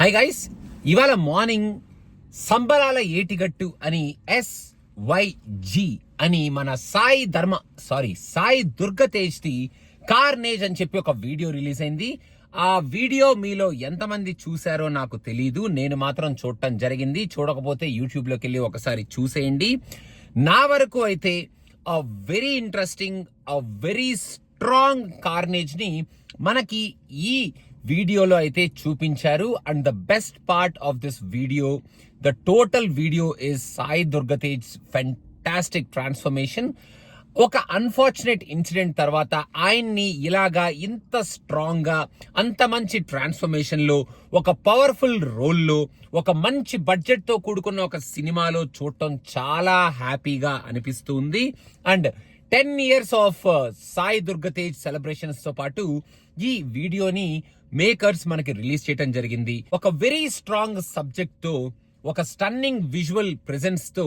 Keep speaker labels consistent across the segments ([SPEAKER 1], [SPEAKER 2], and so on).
[SPEAKER 1] Hi guys, ఇవాళ morning సంబరాల ఏటిగట్టు అని SYG అని మన సాయి దుర్గతేజ్ ది కార్నేజ్ అని చెప్పి ఒక వీడియో రిలీజ్ అయింది. ఆ వీడియో మీలో ఎంతమంది చూసారో నాకు తెలీదు, నేను మాత్రం చూడటం జరిగింది. చూడకపోతే యూట్యూబ్ లోకి వెళ్ళి ఒకసారి చూసేయండి. నా వరకు అయితే very interesting, very strong carnage ని మనకి ఈ వీడియోలో అయితే చూపించారు. And the best part of this video, the total video is Sai Durgatej fantastic transformation. ఒక అన్ఫార్చునేట్ ఇన్సిడెంట్ తర్వాత ఆయన్ని ఇలాగా ఇంత స్ట్రాంగ్ గా, అంత మంచి ట్రాన్స్ఫర్మేషన్ లో, ఒక పవర్ఫుల్ రోల్లో, ఒక మంచి బడ్జెట్ తో కూడుకున్న ఒక సినిమాలో చూడటం చాలా హ్యాపీగా అనిపిస్తుంది. And 10 years of Sai Durgatej celebrations తో పాటు ఈ వీడియోని మేకర్స్ మనకి రిలీజ్ చేయడం జరిగింది. ఒక వెరీ స్ట్రాంగ్ సబ్జెక్ట్ తో, ఒక స్టన్నింగ్ విజువల్ ప్రెజెన్స్ తో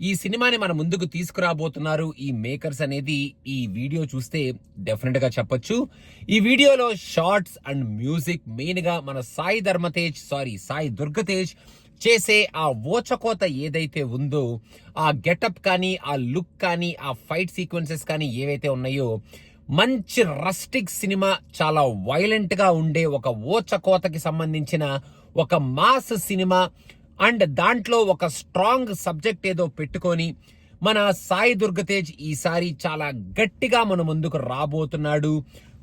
[SPEAKER 1] ఈ సినిమాని మన ముందుకు తీసుకురాబోతున్నారు ఈ మేకర్స్ అనేది ఈ వీడియో చూస్తే డెఫినెట్ గా చెప్పొచ్చు. ఈ వీడియోలో షార్ట్స్ అండ్ మ్యూజిక్ మెయిన్ గా మన సాయి దుర్గతేజ్ చేసే ఆ ఓచకోత ఏదైతే ఉందో, ఆ గెటప్ కానీ, ఆ లుక్ కానీ, ఆ ఫైట్ సీక్వెన్సెస్ కానీ ఏవైతే ఉన్నాయో, మంచి రస్టిక్ సినిమా, చాలా వైలెంట్ గా ఉండే ఒక ఓచకోతకి సంబంధించిన ఒక మాస్ సినిమా. అండ్ దాంట్లో ఒక స్ట్రాంగ్ సబ్జెక్ట్ ఏదో పెట్టుకొని మన సాయి దుర్గతేజ్ ఈసారి చాలా గట్టిగా మన ముందుకు రాబోతున్నాడు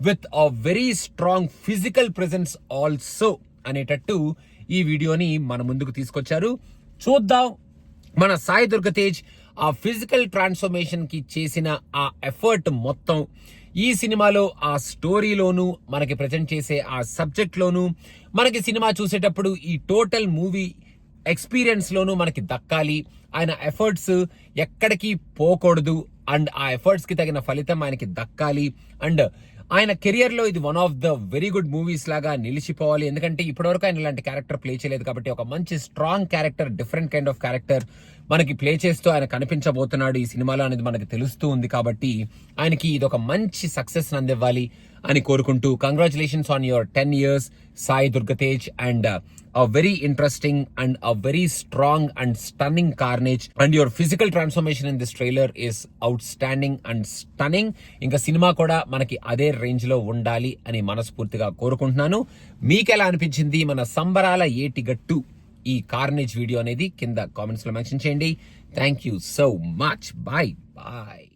[SPEAKER 1] with a very strong physical presence also అనేటట్టు ఈ వీడియోని మన ముందుకు తీసుకొచ్చారు. చూద్దాం మన సాయి దుర్గతేజ్ ఆ ఫిజికల్ ట్రాన్స్ఫర్మేషన్ కి చేసిన ఆ ఎఫర్ట్ మొత్తం ఈ సినిమాలో, ఆ స్టోరీలోను, మనకి ప్రజెంట్ చేసే ఆ సబ్జెక్ట్ లోను, మనకి సినిమా చూసేటప్పుడు ఈ టోటల్ మూవీ ఎక్స్పీరియన్స్ లోను మనకి దక్కాలి. ఆయన ఎఫర్ట్స్ ఎక్కడికి పోకూడదు అండ్ ఆ ఎఫర్ట్స్ కి తగిన ఫలితం ఆయనకి దక్కాలి. అండ్ ఆయన కెరియర్ లో ఇది one of the very good movies లాగా నిలిచిపోవాలి. ఎందుకంటే ఇప్పటివరకు ఆయన ఇలాంటి క్యారెక్టర్ ప్లే చేయలేదు కాబట్టి ఒక మంచి strong character, different kind of character మనకి ప్లే చేస్తూ ఆయన కనిపించబోతున్నాడు ఈ సినిమాలో అనేది మనకి తెలుస్తూ ఉంది. కాబట్టి ఆయనకి ఇది ఒక మంచి సక్సెస్ అందివ్వాలి అని కోరుకుంటూ, congratulations on your 10 years Sai Durgatej and a very interesting and a very strong and stunning carnage, and your physical transformation in this trailer is outstanding and stunning. ఇంకా సినిమా కూడా మనకి అదే రేంజ్ లో ఉండాలి అని మనస్ఫూర్తిగా కోరుకుంటున్నాను. మీకు ఎలా అనిపించింది మన సంబరాల ఏటిగట్టు ఈ కార్నేజ్ వీడియో అనేది కింద కామెంట్స్ లో మెన్షన్ చేయండి. Thank you so much. Bye bye.